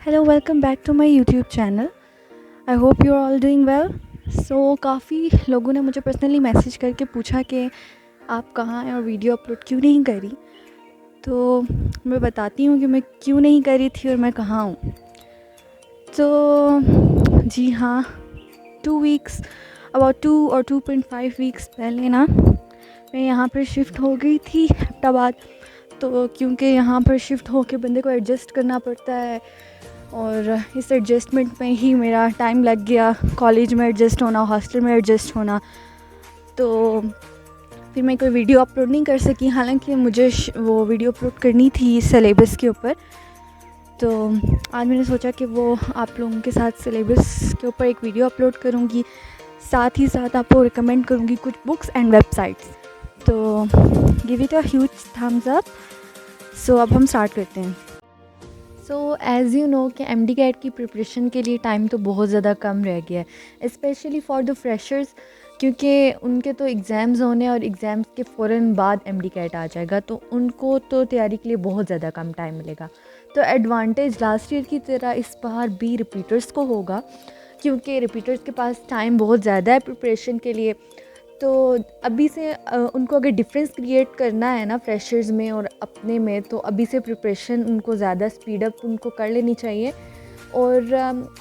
Hello welcome back to my YouTube channel. I hope you are all doing well. काफ़ी लोगों ने मुझे personally message करके पूछा कि आप कहाँ हैं और वीडियो अपलोड क्यों नहीं करी। तो मैं बताती हूँ कि मैं क्यों नहीं करी थी और मैं कहाँ हूँ। तो जी हाँ, 2 वीक्स, अबाउट 2 और 2.5 वीक्स पहले ना मैं यहाँ पर शिफ्ट हो गई थी हैदराबाद। तो क्योंकि यहाँ पर शिफ्ट होके बंदे को एडजस्ट करना पड़ता है और इस एडजस्टमेंट में ही मेरा टाइम लग गया। कॉलेज में एडजस्ट होना, हॉस्टल में एडजस्ट होना, तो फिर मैं कोई वीडियो अपलोड नहीं कर सकी। हालांकि मुझे वो वीडियो अपलोड करनी थी सिलेबस के ऊपर। तो आज मैंने सोचा कि वो आप लोगों के साथ सिलेबस के ऊपर एक वीडियो अपलोड करूँगी, साथ ही साथ आपको रिकमेंड करूँगी कुछ बुक्स एंड वेबसाइट्स। तो give it a huge thumbs up. So अब हम स्टार्ट करते हैं। सो एज़ यू नो कि एम डी कैट की प्रिपरेशन के लिए टाइम तो बहुत ज़्यादा कम रह गया है, स्पेशली फॉर द फ्रेशर्स, क्योंकि उनके तो एग्ज़ाम्स होने और एग्ज़ाम्स के फ़ौरन बाद एम डी कैट आ जाएगा, तो उनको तो तैयारी के लिए बहुत ज़्यादा कम टाइम मिलेगा। तो एडवांटेज लास्ट ईयर की तरह इस बार भी रिपीटर्स को होगा, क्योंकि रिपीटर्स के पास टाइम बहुत ज़्यादा है प्रिपरेशन के लिए। तो अभी से उनको अगर डिफरेंस क्रिएट करना है ना फ्रेशर्स में और अपने में, तो अभी से प्रिपरेशन उनको ज़्यादा स्पीड अप उनको कर लेनी चाहिए। और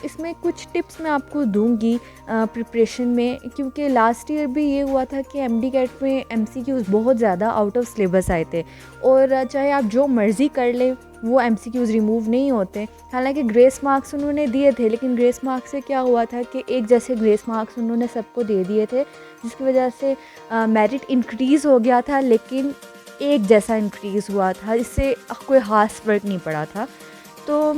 इसमें कुछ टिप्स मैं आपको दूंगी प्रिपरेशन में, क्योंकि लास्ट ईयर भी ये हुआ था कि एम डी कैट में MCQs बहुत ज़्यादा आउट ऑफ सिलेबस आए थे, और चाहे आप जो मर्ज़ी कर लें वो MCQs रिमूव नहीं होते। हालांकि ग्रेस मार्क्स उन्होंने दिए थे, लेकिन ग्रेस मार्क्स से क्या हुआ था कि एक जैसे ग्रेस मार्क्स उन्होंने सबको दे दिए थे, जिसकी वजह से मेरिट इंक्रीज़ हो गया था, लेकिन एक जैसा इंक्रीज़ हुआ था, इससे कोई ख़ास फ़र्क नहीं पड़ा था। तो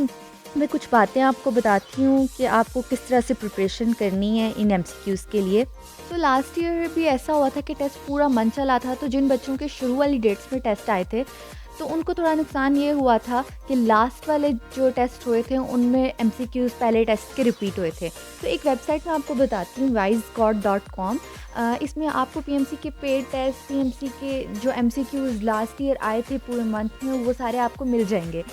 मैं कुछ बातें आपको बताती हूँ कि आपको किस तरह से प्रिपरेशन करनी है इन MCQs के लिए। तो लास्ट ईयर भी ऐसा हुआ था कि टेस्ट पूरा मन चला था, तो जिन बच्चों के शुरू वाली डेट्स में टेस्ट आए थे तो उनको थोड़ा नुकसान ये हुआ था कि लास्ट वाले जो टेस्ट हुए थे उनमें MCQs पहले टेस्ट के रिपीट हुए थे। तो एक वेबसाइट मैं आपको बताती हूँ, wisegod.com। इसमें आपको PMC के पेड टेस्ट, PMC के जो MCQs लास्ट ईयर आए थे पूरे मंथ में, वो सारे आपको मिल जाएंगे।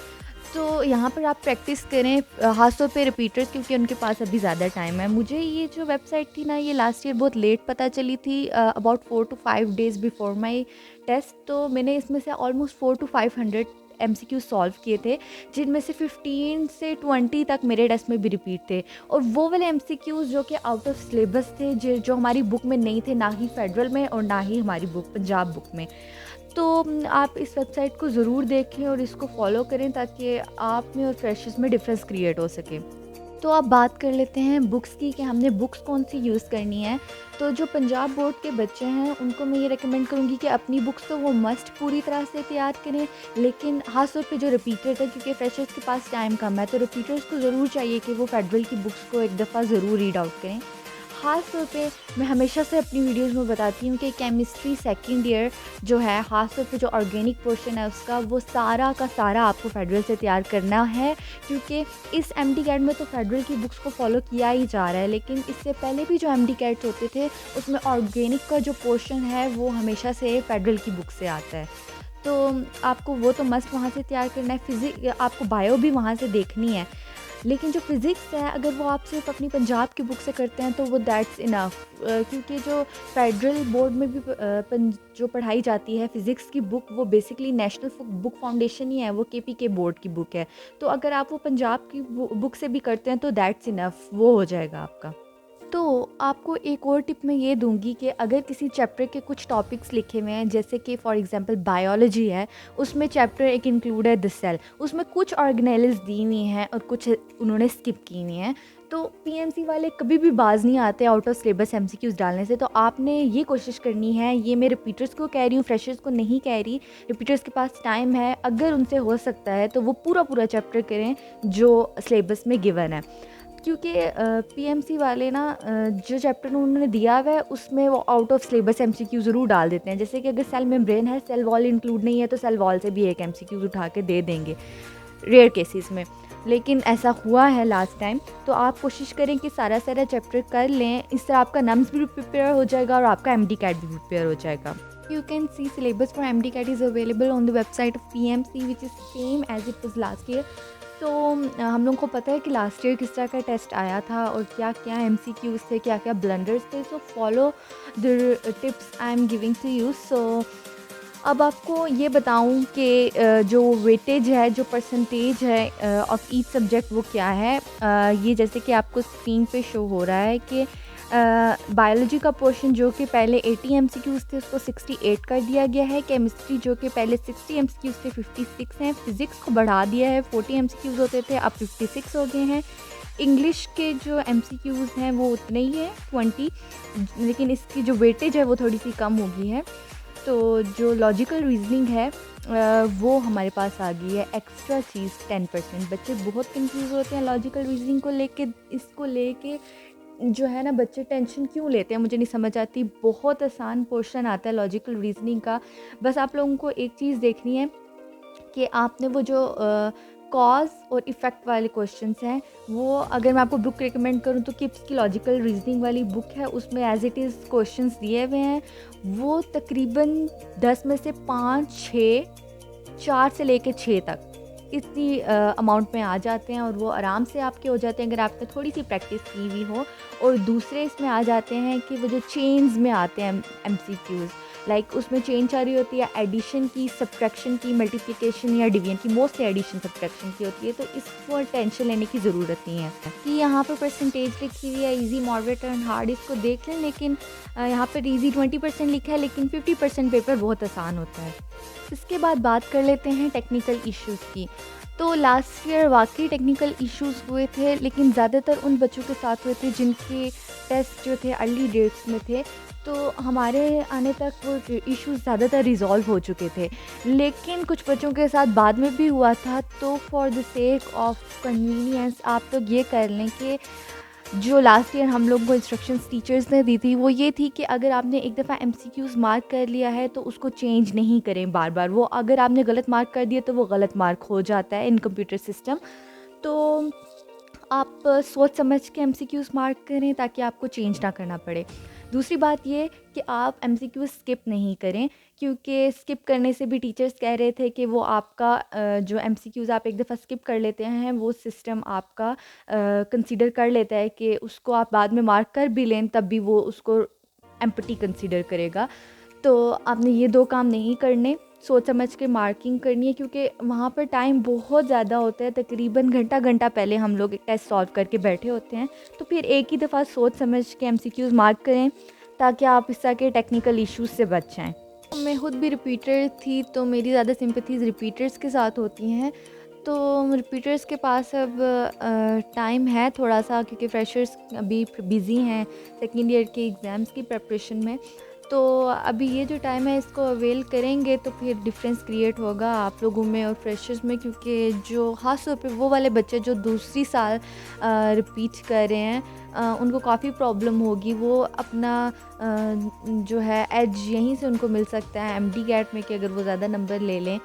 तो यहाँ पर आप प्रैक्टिस करें, ख़ासतौर पे रिपीटर्स, क्योंकि उनके पास अभी ज़्यादा टाइम है। मुझे ये जो वेबसाइट थी ना, ये लास्ट ईयर बहुत लेट पता चली थी, about 4 to 5 days before my test. तो मैंने इसमें से ऑलमोस्ट 400 to 500 MCQ सॉल्व किए थे, जिनमें से 15 से 20 तक मेरे टेस्ट में भी रिपीट थे। और वो वाले MCQs जो कि आउट ऑफ सिलेबस थे, जो हमारी बुक में नहीं थे, ना ही फेडरल में और ना ही हमारी बुक पंजाब बुक में। तो आप इस वेबसाइट को ज़रूर देखें और इसको फॉलो करें, ताकि आप में और फ्रेशर्स में डिफरेंस क्रिएट हो सके। तो आप बात कर लेते हैं बुक्स की, कि हमने बुक्स कौन सी यूज़ करनी है। तो जो पंजाब बोर्ड के बच्चे हैं उनको मैं ये रेकमेंड करूँगी कि अपनी बुक्स तो वो मस्ट पूरी तरह से तैयार करें, लेकिन ख़ास तौर पे जो रिपीटर्स हैं, क्योंकि फ्रेशर्स के पास टाइम कम है, तो रिपीटर्स को ज़रूर चाहिए कि वो फेडरल की बुक्स को एक दफ़ा ज़रूर रीड आउट करें। ख़ास तौर पे मैं हमेशा से अपनी वीडियोस में बताती हूँ कि केमिस्ट्री सेकंड ईयर जो है, ख़ास तौर पे जो ऑर्गेनिक पोर्शन है उसका, वो सारा का सारा आपको फेडरल से तैयार करना है, क्योंकि इस एमडी कैट में तो फेडरल की बुक्स को फॉलो किया ही जा रहा है, लेकिन इससे पहले भी जो एमडी कैट्स होते थे उसमें ऑर्गेनिक का जो पोर्शन है वो हमेशा से फेडरल की बुक से आता है। तो आपको वो तो मस्ट वहाँ से तैयार करना है। फिज़िक्स, आपको बायो भी वहाँ से देखनी है, लेकिन जो फिज़िक्स है अगर वो आप सिर्फ अपनी पंजाब की बुक से करते हैं तो वो दैट्स इनफ, क्योंकि जो फेडरल बोर्ड में भी जो पढ़ाई जाती है फ़िज़िक्स की बुक, वो बेसिकली नेशनल बुक फाउंडेशन ही है, वो KPK बोर्ड की बुक है। तो अगर आप वो पंजाब की बुक से भी करते हैं तो दैट्स इनफ, वो हो जाएगा आपका। तो आपको एक और टिप मैं ये दूंगी कि अगर किसी चैप्टर के कुछ टॉपिक्स लिखे हुए हैं, जैसे कि फॉर एग्जांपल बायोलॉजी है, उसमें चैप्टर एक इंक्लूड है द सेल, उसमें कुछ ऑर्गेनेल्स दी हुई हैं और कुछ उन्होंने स्किप की हुई हैं, तो PMC वाले कभी भी बाज नहीं आते आउट ऑफ सिलेबस MCQs डालने से। तो आपने ये कोशिश करनी है, ये मैं रिपीटर्स को कह रही हूँ, फ्रेशर्स को नहीं कह रही, रिपीटर्स के पास टाइम है, अगर उनसे हो सकता है तो वो पूरा चैप्टर करें जो सिलेबस में गिवन है, क्योंकि PMC वाले ना जो चैप्टर उन्होंने दिया हुआ है उसमें वो आउट ऑफ सिलेबस MCQ ज़रूर डाल देते हैं। जैसे कि अगर सेल मेम्ब्रेन है, सेल वॉल इंक्लूड नहीं है, तो सेल वॉल से भी एक MCQ उठा के दे देंगे रेयर केसेस में, लेकिन ऐसा हुआ है लास्ट टाइम। तो आप कोशिश करें कि सारा चैप्टर कर लें, इस तरह आपका नम्स भी प्रिपेयर हो जाएगा और आपका MD कैट भी प्रिपेयर हो जाएगा। You can see syllabus for MD CAT is available on the website of PMC, which is same as it was last year. तो हम लोगों को पता है कि लास्ट ईयर किस तरह का टेस्ट आया था और क्या क्या एमसीक्यूज़ थे, क्या क्या ब्लंडर्स थे। So follow the tips I am giving to you. So अब आपको ये बताऊं कि जो वेटेज है, जो परसेंटेज है ऑफ़ ईच सब्जेक्ट वो क्या है। ये जैसे कि आपको स्क्रीन पे शो हो रहा है कि बायोलॉजी का पोर्शन जो कि पहले 80 एमसीक्यूज़ थे उसको 68 कर दिया गया है। केमिस्ट्री जो कि पहले 60 एमसीक्यूज़ थे 56 हैं। फिज़िक्स को बढ़ा दिया है, 40 एमसीक्यूज़ होते थे अब 56 हो गए हैं। इंग्लिश के जो एमसीक्यूज़ हैं वो उतने ही हैं 20, लेकिन इसकी जो वेटेज है वो थोड़ी सी कम हो गई है। तो जो लॉजिकल रीजनिंग है वो हमारे पास आ गई है एक्स्ट्रा चीज़ 10%। बच्चे बहुत कंफ्यूज होते हैं लॉजिकल रीजनिंग को लेके। इसको लेके जो है ना, बच्चे टेंशन क्यों लेते हैं मुझे नहीं समझ आती। बहुत आसान पोर्शन आता है लॉजिकल रीजनिंग का। बस आप लोगों को एक चीज़ देखनी है कि आपने वो जो कॉज और इफ़ेक्ट वाले क्वेश्चंस हैं वो, अगर मैं आपको बुक रिकमेंड करूँ तो किप्स की लॉजिकल रीजनिंग वाली बुक है, उसमें एज इट इज़ क्वेश्चंस दिए हुए हैं। वो तकरीबन 10 में से 5, 6, 4 से लेके 6 तक इतनी अमाउंट में आ जाते हैं और वो आराम से आपके हो जाते हैं अगर आपने थोड़ी सी प्रैक्टिस की हुई हो। और दूसरे इसमें आ जाते हैं कि वो जो चेन्स में आते हैं एमसीक्यूज़, लाइक उसमें चेंज आ रही होती है एडिशन की, सब्ट्रैक्शन की, मल्टीप्लिकेशन या डिवीजन की। मोस्टली एडिशन सब्ट्रैक्शन की होती है, तो इसको टेंशन लेने की ज़रूरत नहीं है कि यहाँ पर परसेंटेज लिखी हुई है इजी, मॉडरेट एंड हार्ड, इसको देख लें। लेकिन यहाँ पर इजी 20% लिखा है, लेकिन 50% पेपर बहुत आसान होता है। इसके बाद बात कर लेते हैं टेक्निकल इश्यूज़ की। तो लास्ट ईयर वाकई टेक्निकल इश्यूज़ हुए थे, लेकिन ज़्यादातर उन बच्चों के साथ हुए थे जिनके टेस्ट जो थे अर्ली डेट्स में थे। तो हमारे आने तक वो इश्यूज़ ज़्यादातर रिज़ॉल्व हो चुके थे, लेकिन कुछ बच्चों के साथ बाद में भी हुआ था। तो for the sake of convenience आप लोग ये कर लें कि जो लास्ट ईयर हम लोग को इंस्ट्रक्शंस टीचर्स ने दी थी वो ये थी कि अगर आपने एक दफ़ा एमसीक्यूज़ मार्क कर लिया है तो उसको चेंज नहीं करें बार बार। वो अगर आपने गलत मार्क कर दिया तो वो गलत मार्क हो जाता है इन कंप्यूटर सिस्टम। तो आप सोच समझ के एमसीक्यूज़ मार्क करें ताकि आपको चेंज ना करना पड़े। दूसरी बात ये कि आप एमसीक्यूज़ स्किप नहीं करें, क्योंकि स्किप करने से भी टीचर्स कह रहे थे कि वो आपका जो एमसीक्यूज़ आप एक दफ़ा स्किप कर लेते हैं वो सिस्टम आपका कंसीडर कर लेता है कि उसको आप बाद में मार्क कर भी लें तब भी वो उसको एम्प्टी कंसीडर करेगा। तो आपने ये 2 काम नहीं करने, सोच समझ के मार्किंग करनी है, क्योंकि वहाँ पर टाइम बहुत ज़्यादा होता है। तकरीबन घंटा पहले हम लोग एक टेस्ट सॉल्व करके बैठे होते हैं। तो फिर एक ही दफ़ा सोच समझ के एमसीक्यूज़ मार्क करें ताकि आप इस तरह के टेक्निकल इश्यूज़ से बच जाएँ। मैं खुद भी रिपीटर थी, तो मेरी ज़्यादा सिंपैथीज़ रिपीटर्स के साथ होती हैं। तो रिपीटर्स के पास अब टाइम है थोड़ा-सा, क्योंकि फ्रेशर्स अभी बिज़ी हैं सेकंड ईयर के एग्ज़ाम्स की प्रिपरेशन में। तो अभी ये जो टाइम है इसको अवेल करेंगे तो फिर डिफरेंस क्रिएट होगा आप लोगों में और फ्रेशर्स में, क्योंकि जो ख़ास तौर पे वो वाले बच्चे जो दूसरी साल रिपीट कर रहे हैं उनको काफ़ी प्रॉब्लम होगी। वो अपना जो है एज यहीं से उनको मिल सकता है एमडी कैट में कि अगर वो ज़्यादा नंबर ले लें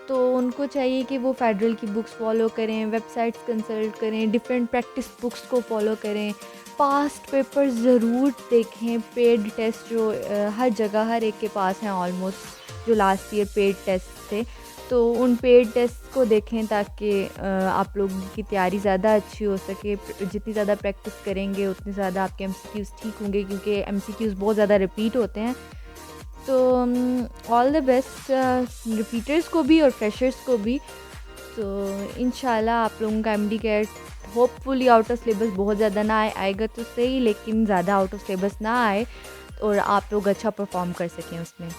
तो उनको चाहिए कि वो फेडरल की बुक्स फॉलो करें, वेबसाइट्स कंसल्ट करें, डिफरेंट प्रैक्टिस बुक्स को फॉलो करें, पास्ट पेपर्स ज़रूर देखें, पेड टेस्ट जो हर जगह हर एक के पास हैं ऑलमोस्ट, जो लास्ट ईयर पेड टेस्ट थे, तो उन पेड टेस्ट को देखें ताकि आप लोगों की तैयारी ज़्यादा अच्छी हो सके। जितनी ज़्यादा प्रैक्टिस करेंगे उतनी ज़्यादा आपके एमसीक्यूज़ ठीक होंगे, क्योंकि एमसीक्यूज़ बहुत ज़्यादा रिपीट होते हैं। तो ऑल द बेस्ट रिपीटर्स को भी और फ्रेशर्स को भी। तो इंशाल्लाह आप लोगों का MD CAT hopefully out of syllabus बहुत ज़्यादा ना आएगा तो सही, लेकिन ज़्यादा आउट ऑफ सिलेबस ना आए और आप लोग अच्छा परफॉर्म कर सकें उसमें।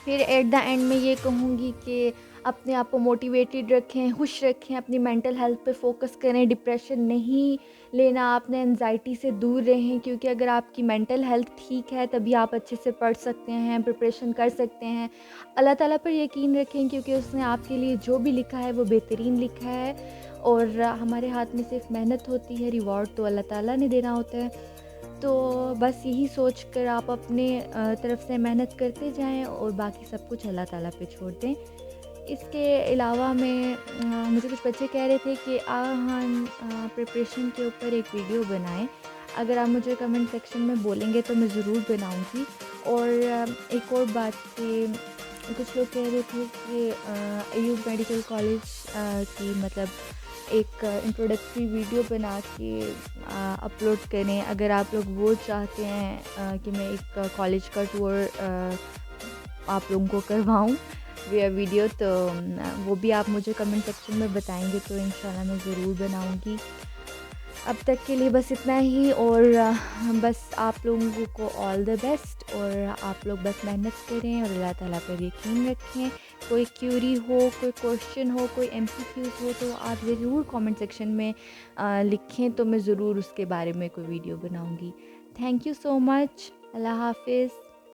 फिर एट द एंड में ये कहूँगी कि अपने आप को मोटिवेटेड रखें, खुश रखें, अपनी मेंटल हेल्थ पे फोकस करें, डिप्रेशन नहीं लेना, आपने एंजाइटी से दूर रहें, क्योंकि अगर आपकी मेंटल हेल्थ ठीक है तभी आप अच्छे से पढ़ सकते हैं, प्रिपरेशन कर सकते हैं। अल्लाह ताला पर यकीन रखें, क्योंकि उसने आपके लिए जो भी लिखा है वो बेहतरीन लिखा है और हमारे हाथ में सिर्फ मेहनत होती है, रिवॉर्ड तो अल्लाह ताला ने देना होता है। तो बस यही सोच कर आप अपने तरफ से मेहनत करते जाएं और बाकी सब कुछ अल्लाह ताला पे छोड़ दें। इसके अलावा मुझे कुछ बच्चे कह रहे थे कि हम प्रिपरेशन के ऊपर एक वीडियो बनाएं। अगर आप मुझे कमेंट सेक्शन में बोलेंगे तो मैं ज़रूर बनाऊंगी। और एक और बात कि कुछ लोग कह रहे थे कि अयूब मेडिकल कॉलेज की मतलब एक इंट्रोडक्टरी वीडियो बना के अपलोड करें। अगर आप लोग वो चाहते हैं कि मैं एक कॉलेज का टूर आप लोगों को करवाऊँ वया वीडियो, तो वो भी आप मुझे कमेंट सेक्शन में बताएंगे तो इंशाल्लाह मैं ज़रूर बनाऊँगी। अब तक के लिए बस इतना ही, और बस आप लोगों को ऑल द बेस्ट, और आप लोग बस मेहनत करें और अल्लाह ताला पर यकीन रखें। कोई क्यूरी हो, कोई क्वेश्चन हो, कोई एमसीक्यूज़ हो तो आप ज़रूर कमेंट सेक्शन में लिखें, तो मैं ज़रूर उसके बारे में कोई वीडियो बनाऊँगी। Thank you so much. Allah हाफ़िज़।